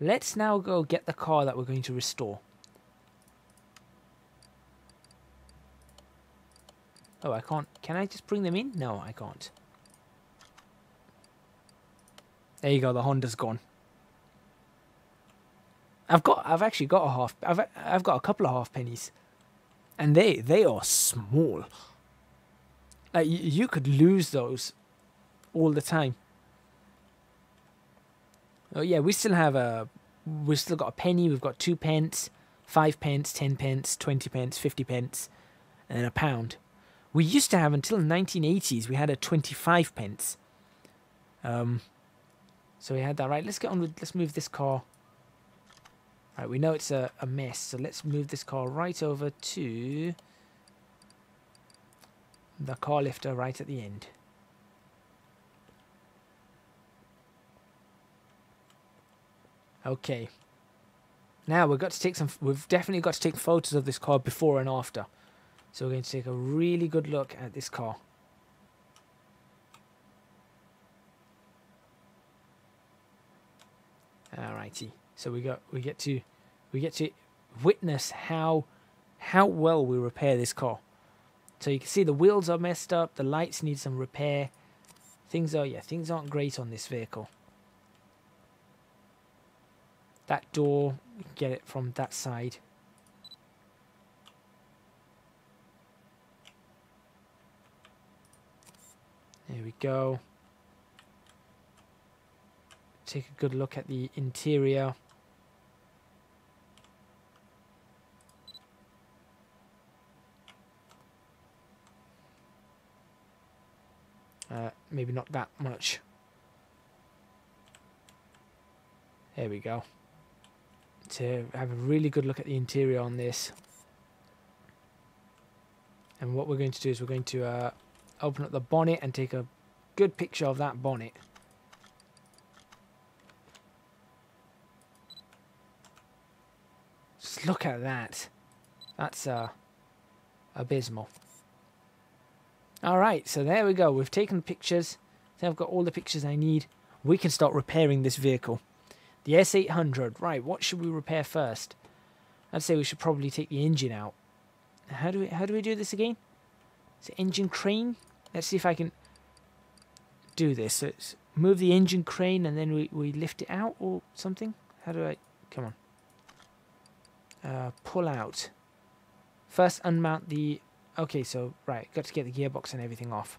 Let's now go get the car that we're going to restore. Oh, I can't. Can I just bring them in? No, I can't. There you go. The Honda's gone. I've actually got a half. I've got a couple of half pennies, and they are small. Like you could lose those all the time. Oh yeah, we still have we've still got a penny. We've got 2 pence, 5 pence, 10 pence, 20 pence, 50 pence, and then a pound. We used to have until the 1980s. We had a 25 pence. So we had that. Right, let's get on with. Let's move this car. Right, we know it's a mess, so let's move this car right over to the car lifter right at the end. Okay. Now we've got to take some. We've definitely got to take photos of this car before and after. So we're going to take a really good look at this car. Alrighty. So we get to witness how well we repair this car. So you can see the wheels are messed up, the lights need some repair. Things aren't great on this vehicle. That door, you can get it from that side. There we go. Take a good look at the interior. Maybe not that much. There we go. To have a really good look at the interior on this. And what we're going to do is we're going to open up the bonnet and take a good picture of that bonnet. Just look at that. That's abysmal. Alright, so there we go. We've taken pictures. I think I've got all the pictures I need. We can start repairing this vehicle. The S800. Right, what should we repair first? I'd say we should probably take the engine out. How do we do this again? Is it engine crane? Let's see if I can do this. So it's move the engine crane and then we lift it out or something. How do I... Come on. Pull out. First unmount the... Okay, so, right, got to get the gearbox and everything off.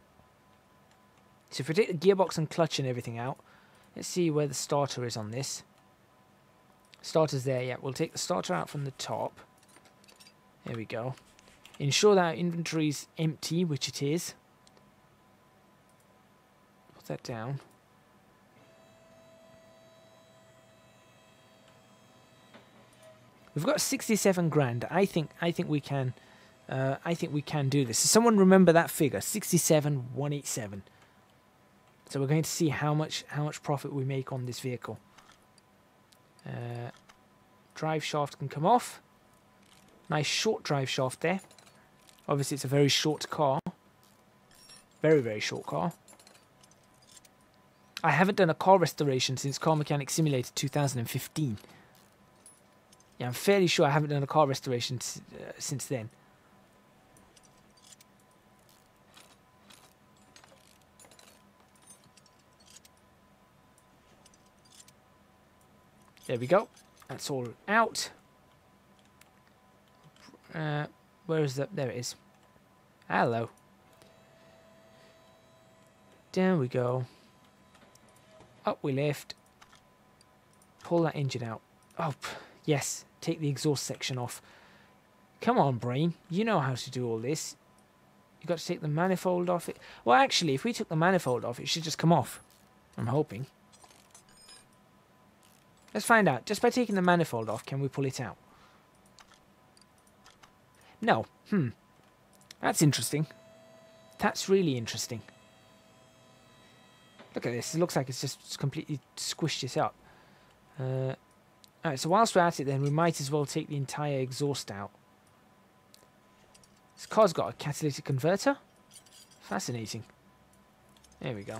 So if we take the gearbox and clutch and everything out, let's see where the starter is on this. Starter's there, yeah. We'll take the starter out from the top. There we go. Ensure that our inventory's empty, which it is. Put that down. We've got 67 grand. I think we can... I think we can do this. So someone remember that figure, 67,187. So we're going to see how much profit we make on this vehicle. Drive shaft can come off. Nice short drive shaft there. Obviously it's a very short car. Very, very short car. I haven't done a car restoration since Car Mechanic Simulator 2015. Yeah, I'm fairly sure I haven't done a car restoration since then. There we go. That's all out. Where is that? There it is. Hello. Down we go. Up we lift. Pull that engine out. Oh, yes. Take the exhaust section off. Come on, brain. You know how to do all this. You've got to take the manifold off it. Well, actually, if we took the manifold off, it should just come off. I'm hoping. Let's find out. Just by taking the manifold off, can we pull it out? No. That's interesting. That's really interesting. Look at this. It looks like it's just completely squished it up. Alright, so whilst we're at it then, we might as well take the entire exhaust out. This car's got a catalytic converter. Fascinating. There we go.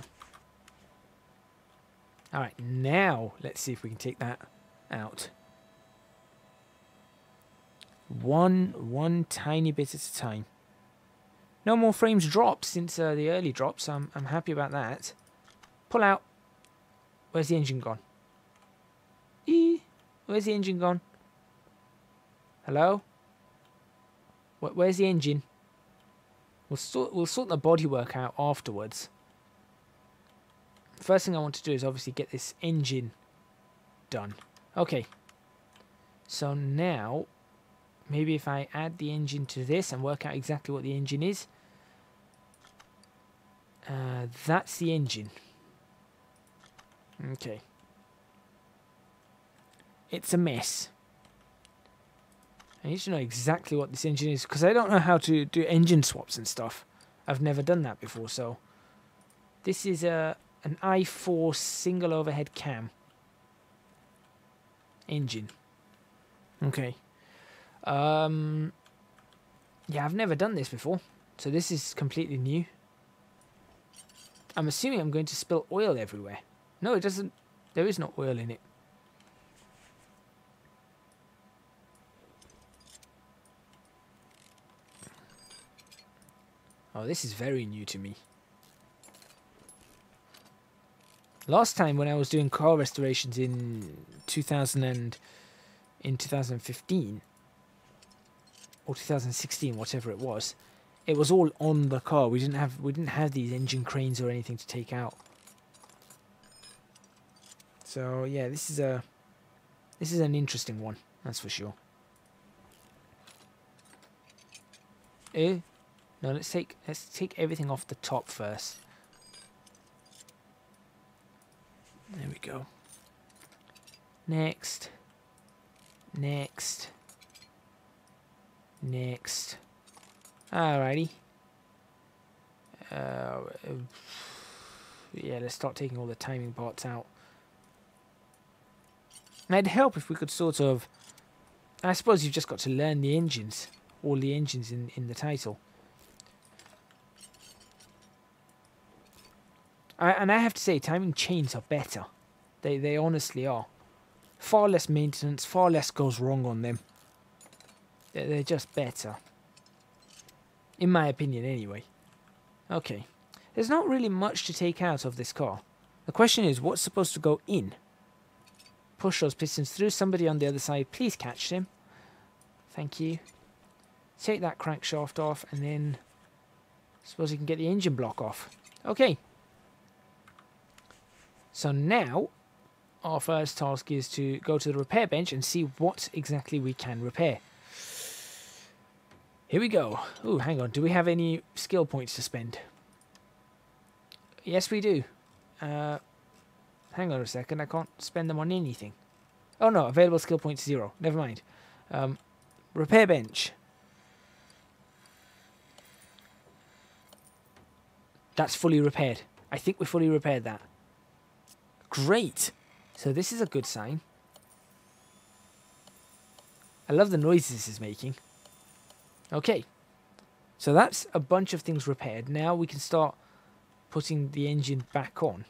Alright, now let's see if we can take that out. One tiny bit at a time. No more frames dropped since the early drops. I'm happy about that. Pull out. Where's the engine gone? Where's the engine gone? Hello? Where's the engine? We'll sort the bodywork out afterwards. First thing I want to do is obviously get this engine done. Okay. So now, maybe if I add the engine to this and work out exactly what the engine is. That's the engine. Okay. It's a mess. I need to know exactly what this engine is, because I don't know how to do engine swaps and stuff. I've never done that before, so... This is an i4 single overhead cam. Engine. Okay. Yeah, I've never done this before, so this is completely new. I'm assuming I'm going to spill oil everywhere. No, it doesn't. There is no oil in it. Oh, this is very new to me. Last time when I was doing car restorations in 2015 or 2016, whatever it was all on the car. We didn't have these engine cranes or anything to take out. So yeah, this is an interesting one, that's for sure. No, let's take everything off the top first. There we go. Next. Alrighty. Yeah, let's start taking all the timing parts out. And it'd help if we could sort of... I suppose you've just got to learn the engines. All the engines in the title. And I have to say, timing chains are better. They honestly are. Far less maintenance, far less goes wrong on them. They're just better. In my opinion, anyway. Okay. There's not really much to take out of this car. The question is, what's supposed to go in? Push those pistons through. Somebody on the other side, please catch them. Thank you. Take that crankshaft off, and then... suppose you can get the engine block off. Okay. So now, our first task is to go to the repair bench and see what exactly we can repair. Here we go. Ooh, hang on. Do we have any skill points to spend? Yes, we do. Hang on a second. I can't spend them on anything. Oh, no. Available skill points 0. Never mind. Repair bench. That's fully repaired. I think we fully repaired that. Great. So this is a good sign. I love the noises this is making. Okay. So that's a bunch of things repaired. Now we can start putting the engine back on.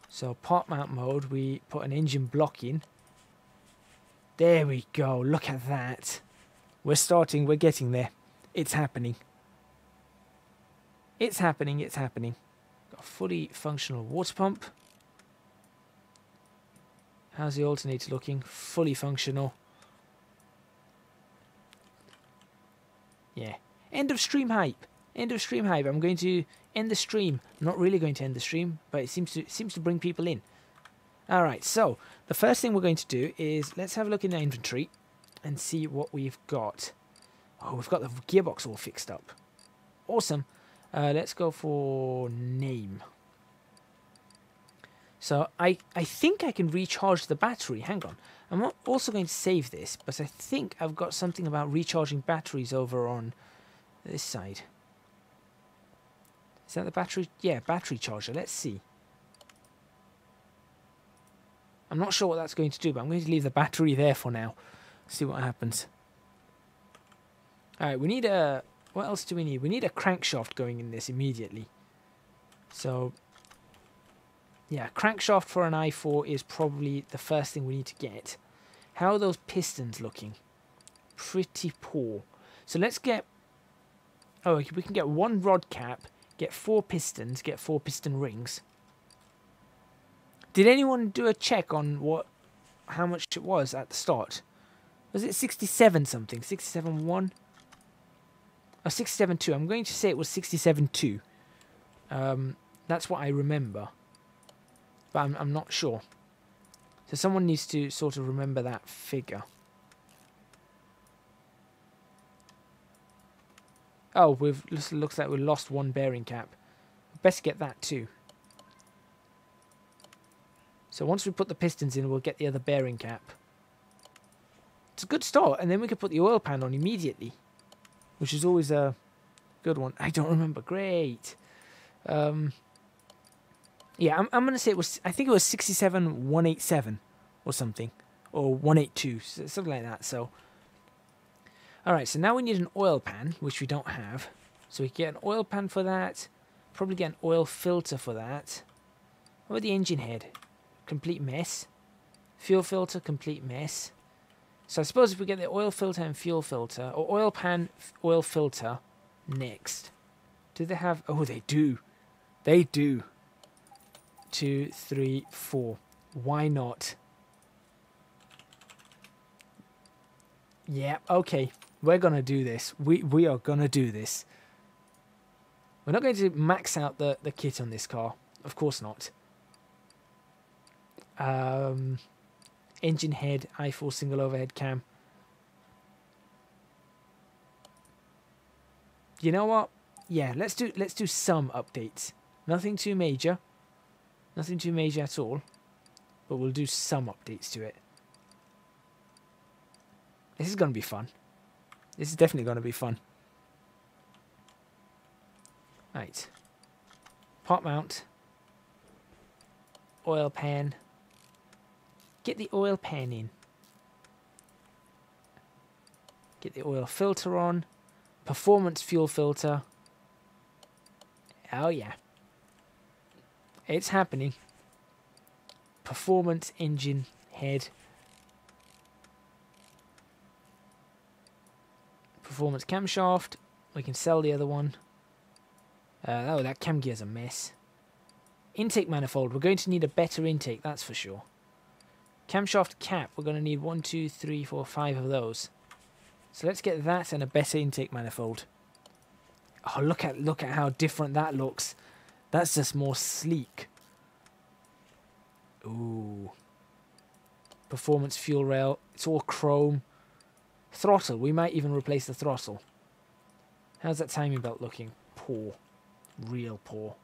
So part mount mode, we put an engine block in. There we go. Look at that. We're starting. We're getting there. It's happening. It's happening. It's happening. Got a fully functional water pump. How's the alternator looking? Fully functional. Yeah. End of stream hype. End of stream hype. I'm going to end the stream. I'm not really going to end the stream, but it seems to bring people in. Alright, so the first thing we're going to do is let's have a look in the inventory and see what we've got. Oh, we've got the gearbox all fixed up. Awesome. Let's go for name. So I think I can recharge the battery. Hang on. I'm also going to save this, but I think I've got something about recharging batteries over on this side. Is that the battery? Yeah, battery charger. Let's see. I'm not sure what that's going to do, but I'm going to leave the battery there for now. See what happens. Alright, we need a... What else do we need? We need a crankshaft going in this immediately. So... Yeah, crankshaft for an i4 is probably the first thing we need to get. How are those pistons looking? Pretty poor. So let's get... Oh, we can get 1 rod cap, get 4 pistons, get 4 piston rings. Did anyone do a check on how much it was at the start? Was it 67 something? 67.1? Oh, 67.2. I'm going to say it was 67.2. That's what I remember. But I'm not sure. So someone needs to sort of remember that figure. Oh, looks like we lost 1 bearing cap. Best get that too. So once we put the pistons in, we'll get the other bearing cap. It's a good start, and then we can put the oil pan on immediately, which is always a good one. I don't remember. Great. Yeah, I'm going to say it was, I think it was 67.187 or something, or 182, something like that. So, all right, so now we need an oil pan, which we don't have. So we can get an oil pan for that, probably get an oil filter for that. What about the engine head? Complete mess. Fuel filter, complete mess. So I suppose if we get the oil filter and fuel filter, or oil pan, oil filter, next. Do they have... Oh, they do. They do. 2, 3, 4. Why not? Yeah, okay. We're going to do this. We are going to do this. We're not going to max out the kit on this car. Of course not. Engine head, i4 single overhead cam. You know what? Yeah, let's do some updates. Nothing too major. Nothing too major at all. But we'll do some updates to it. This is going to be fun. This is definitely going to be fun. Right. Pot mount. Oil pan. Get the oil pan in. Get the oil filter on. Performance fuel filter. Oh yeah. It's happening. Performance engine head. Performance camshaft. We can sell the other one. Oh, that cam gear's a mess. Intake manifold. We're going to need a better intake, that's for sure. Camshaft cap. We're going to need 1, 2, 3, 4, 5 of those. So let's get that and a better intake manifold. Oh, look at how different that looks. That's just more sleek. Ooh. Performance fuel rail. It's all chrome. Throttle. We might even replace the throttle. How's that timing belt looking? Poor. Real poor.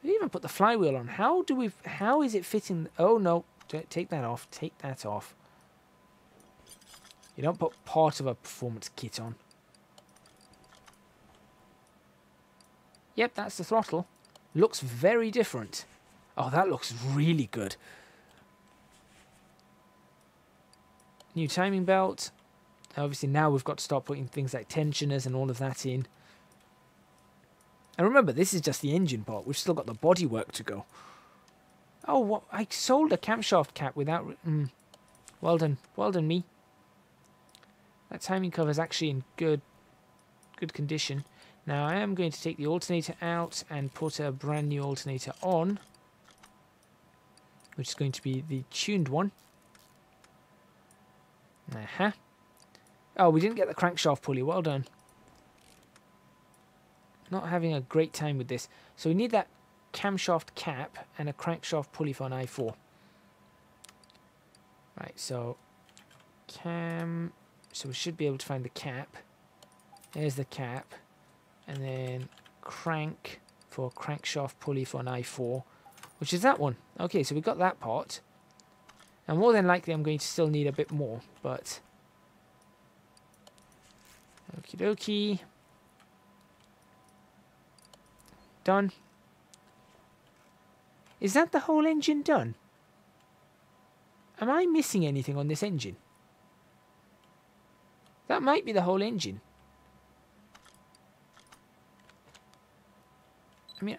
We didn't even put the flywheel on. How is it fitting? Oh no. Take that off. Take that off. You don't put part of a performance kit on. Yep, that's the throttle. Looks very different. Oh, that looks really good. New timing belt. Obviously now we've got to start putting things like tensioners and all of that in. And remember, this is just the engine part. We've still got the bodywork to go. Oh, what? I sold a camshaft cap without... Well done. Well done, me. That timing cover is actually in good condition. Now, I am going to take the alternator out and put a brand new alternator on. Which is going to be the tuned one. Aha. Oh, we didn't get the crankshaft pulley. Well done. Not having a great time with this. So we need that camshaft cap and a crankshaft pulley for an i4. Right, so cam. So we should be able to find the cap. There's the cap. And then crank for crankshaft pulley for an i4. Which is that one. Okay, so we got that part. And more than likely I'm going to still need a bit more. But okie dokie. Done. Is that the whole engine done? Am I missing anything on this engine? That might be the whole engine. I mean,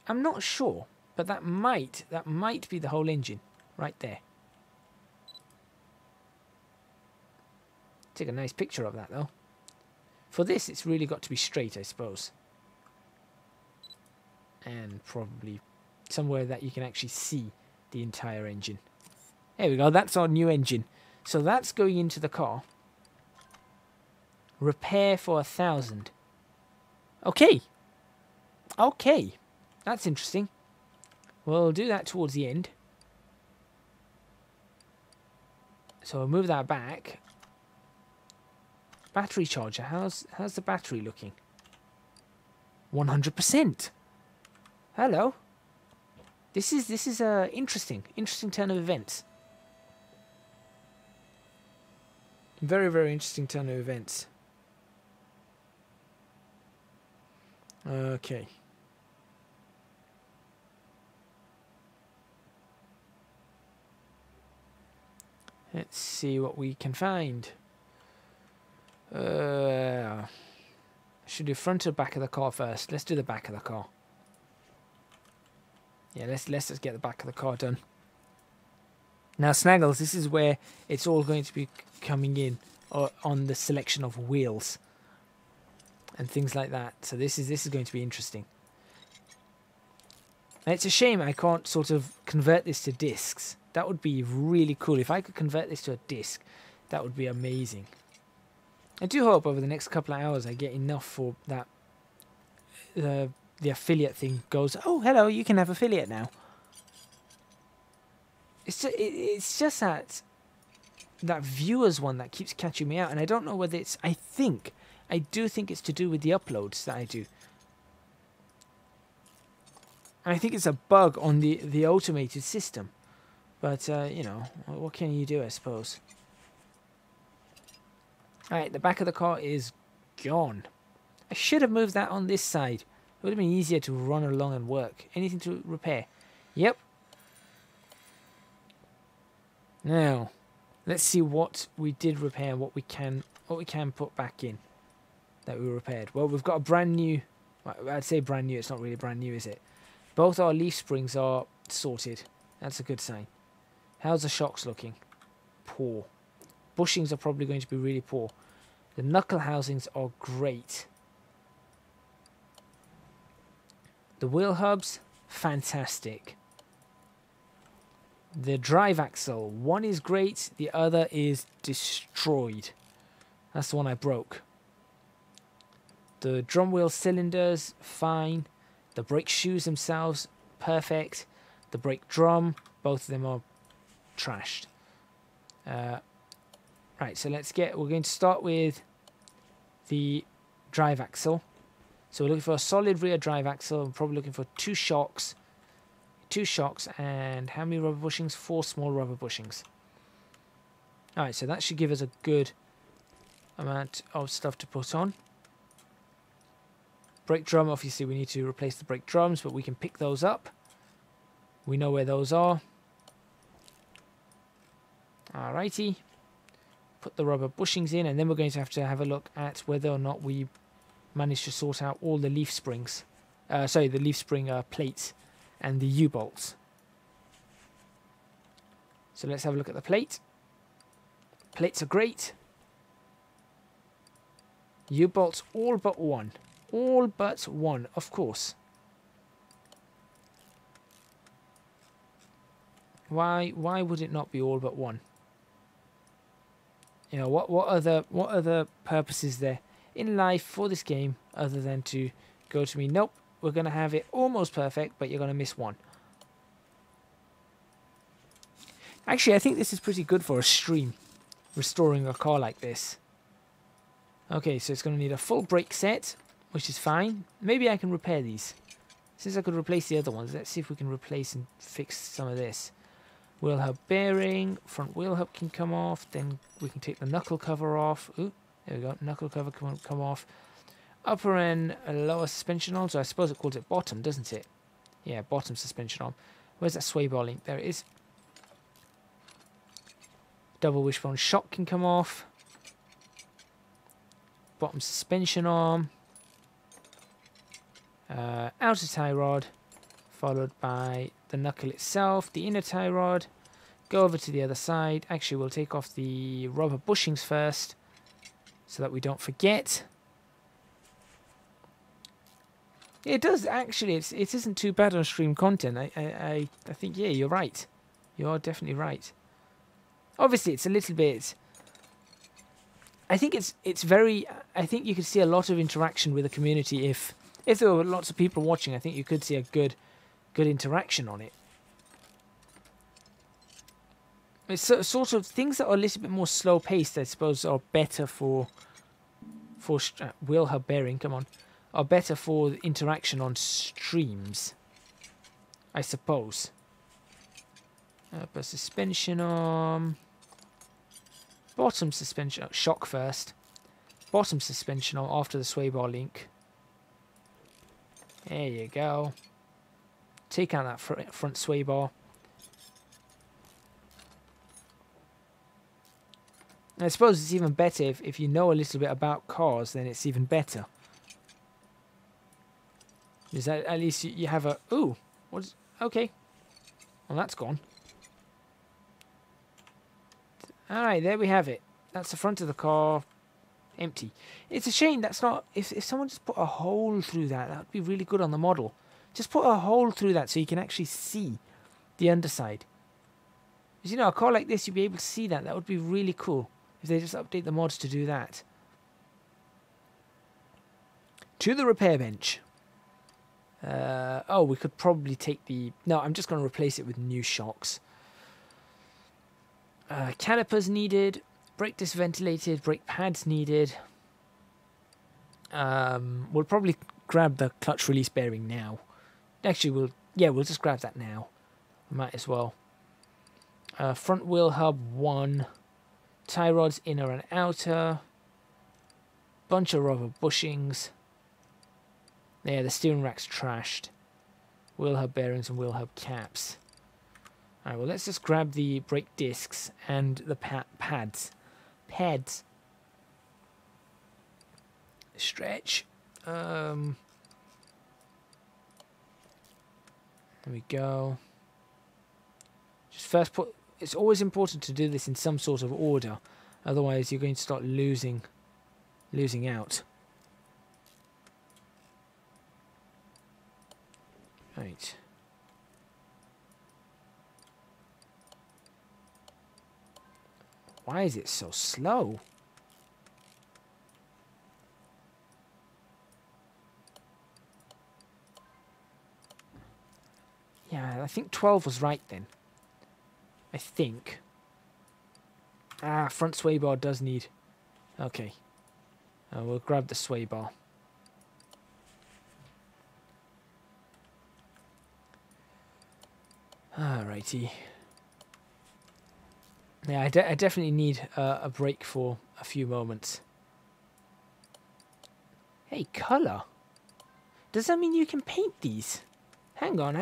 I'm not sure, but that might be the whole engine right there. Take a nice picture of that though. For this, it's really got to be straight, I suppose. And probably somewhere that you can actually see the entire engine. There we go, that's our new engine. So that's going into the car. Repair for 1,000. Okay. Okay. That's interesting. We'll do that towards the end. So we'll move that back. Battery charger. How's the battery looking? 100%. Hello. This is a interesting turn of events. Very, very interesting turn of events. Okay. Let's see what we can find. Should do front or back of the car first. Let's do the back of the car. Yeah, let's just get the back of the car done. Now, Snaggles, this is where it's all going to be coming in on the selection of wheels and things like that. So this is going to be interesting. Now, it's a shame I can't sort of convert this to discs. That would be really cool. If I could convert this to a disc, that would be amazing. I do hope over the next couple of hours I get enough for that. The affiliate thing goes, oh, hello, you can have affiliate now. It's just that viewers one that keeps catching me out, and I don't know whether it's, I do think it's to do with the uploads that I do. I think it's a bug on the automated system. But, you know, what can you do, I suppose? Alright, the back of the car is gone. I should have moved that on this side. It would have been easier to run along and work. Anything to repair? Yep. Now, let's see what we did repair and what we can put back in that we repaired. Well, we've got a brand new, I'd say brand new, it's not really brand new, is it? Both our leaf springs are sorted. That's a good sign. How's the shocks looking? Poor. Bushings are probably going to be really poor. The knuckle housings are great. The wheel hubs, fantastic. The drive axle, one is great, the other is destroyed. That's the one I broke. The drum wheel cylinders, fine. The brake shoes themselves, perfect. The brake drum, both of them are trashed. Right, so we're going to start with the drive axle. So we're looking for a solid rear drive axle. I'm probably looking for two shocks, and how many rubber bushings? 4 small rubber bushings. Alright, so that should give us a good amount of stuff to put on. Brake drum, obviously we need to replace the brake drums, but we can pick those up. We know where those are. Alrighty. Put the rubber bushings in, and then we're going to have a look at whether or not we managed to sort out all the leaf springs. The leaf spring plates and the U-bolts. So let's have a look at the plate. Plates are great. U-bolts all but one. All but one, of course. Why would it not be all but one? You know, what other purpose is there in life for this game other than to go to me, nope, we're going to have it almost perfect, but you're going to miss one. Actually, I think this is pretty good for a stream, restoring a car like this. Okay, so it's going to need a full brake set, which is fine. Maybe I can repair these. Since I could replace the other ones, let's see if we can replace and fix some of this. Wheel hub bearing, front wheel hub can come off, then we can take the knuckle cover off. Ooh, there we go, knuckle cover can come off. Upper and lower suspension arm, so I suppose it calls it bottom, doesn't it? Yeah, bottom suspension arm. Where's that sway bar link? There it is. Double wishbone shock can come off. Bottom suspension arm. Outer tie rod. followed by the knuckle itself, the inner tie rod. Go over to the other side. Actually, we'll take off the rubber bushings first so that we don't forget. It does actually. It isn't too bad on stream content. I think, yeah, you're right. You are definitely right. Obviously, it's a little bit. I think it's very. I think you could see a lot of interaction with the community if there were lots of people watching. I think you could see a good interaction on it. It's sort of things that are a little bit more slow paced, I suppose, are better for wheel hub bearing. Come on, are better for interaction on streams, I suppose. Upper suspension arm, bottom suspension shock first, bottom suspension arm after the sway bar link. There you go. Take out that front sway bar. I suppose it's even better if you know a little bit about cars, then it's even better. Because at least you have a... Ooh, what's... Okay. Well, that's gone. Alright, there we have it. That's the front of the car. Empty. It's a shame that's not... If someone just put a hole through that, that would be really good on the model. Just put a hole through that so you can actually see the underside. Because, you know, a car like this, you'd be able to see that. That would be really cool. If they just update the mods to do that. To the repair bench. Oh, we could probably take the... No, I'm just going to replace it with new shocks. Calipers needed. Brake disc ventilated. Brake pads needed. We'll probably grab the clutch release bearing now. Actually, we'll just grab that now. Might as well. Front wheel hub 1. Tie rods inner and outer. Bunch of rubber bushings. Yeah, the steering rack's trashed. Wheel hub bearings and wheel hub caps. Alright, well, let's just grab the brake discs and the pads. Pads. Stretch. There we go. Just first put... It's always important to do this in some sort of order. Otherwise, you're going to start losing out. Right. Why is it so slow? Yeah, I think 12 was right then. I think. Ah, front sway bar does need... Okay. We'll grab the sway bar. Alrighty. Yeah, I definitely need a break for a few moments. Hey, colour. Does that mean you can paint these? Hang on.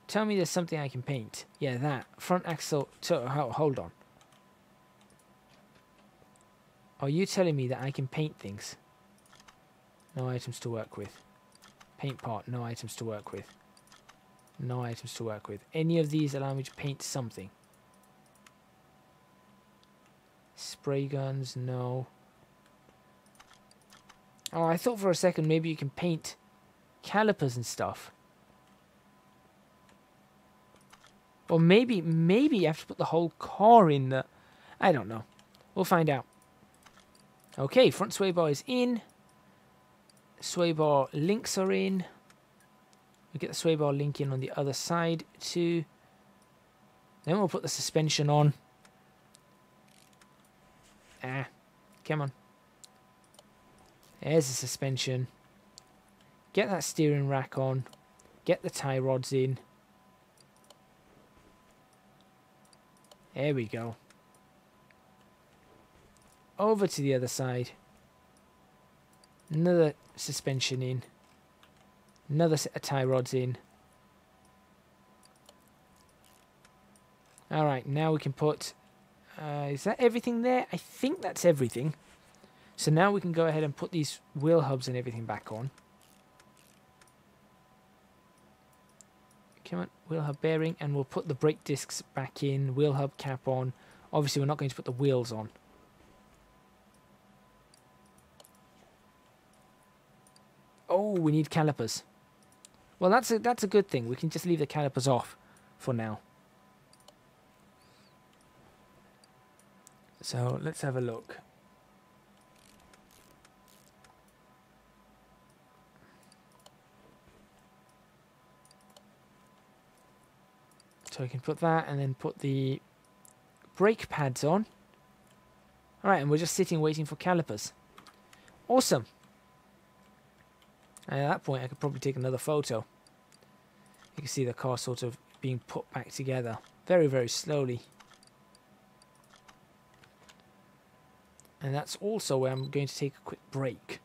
Tell me there's something I can paint. Yeah, that. Front axle... hold on. Are you telling me that I can paint things? No items to work with. Paint part. No items to work with. No items to work with. Any of these allow me to paint something. Spray guns. No. Oh, I thought for a second maybe you can paint calipers and stuff. Or maybe you have to put the whole car in the... I don't know. We'll find out. Okay, front sway bar is in. Sway bar links are in. We get the sway bar link in on the other side too. Then we'll put the suspension on. Ah, come on. There's the suspension. Get that steering rack on. Get the tie rods in. There we go. Over to the other side. Another suspension in. Another set of tie rods in. Alright, now we can put... is that everything there? I think that's everything. So now we can go ahead and put these wheel hubs and everything back on. Come on, wheel hub bearing, and we'll put the brake discs back in, wheel hub cap on. Obviously, we're not going to put the wheels on. Oh, we need calipers. Well, that's a good thing. We can just leave the calipers off for now. So let's have a look. So we can put that and then put the brake pads on. Alright, and we're just sitting waiting for calipers. Awesome. And at that point I could probably take another photo. You can see the car sort of being put back together. Very, very slowly. And that's also where I'm going to take a quick break.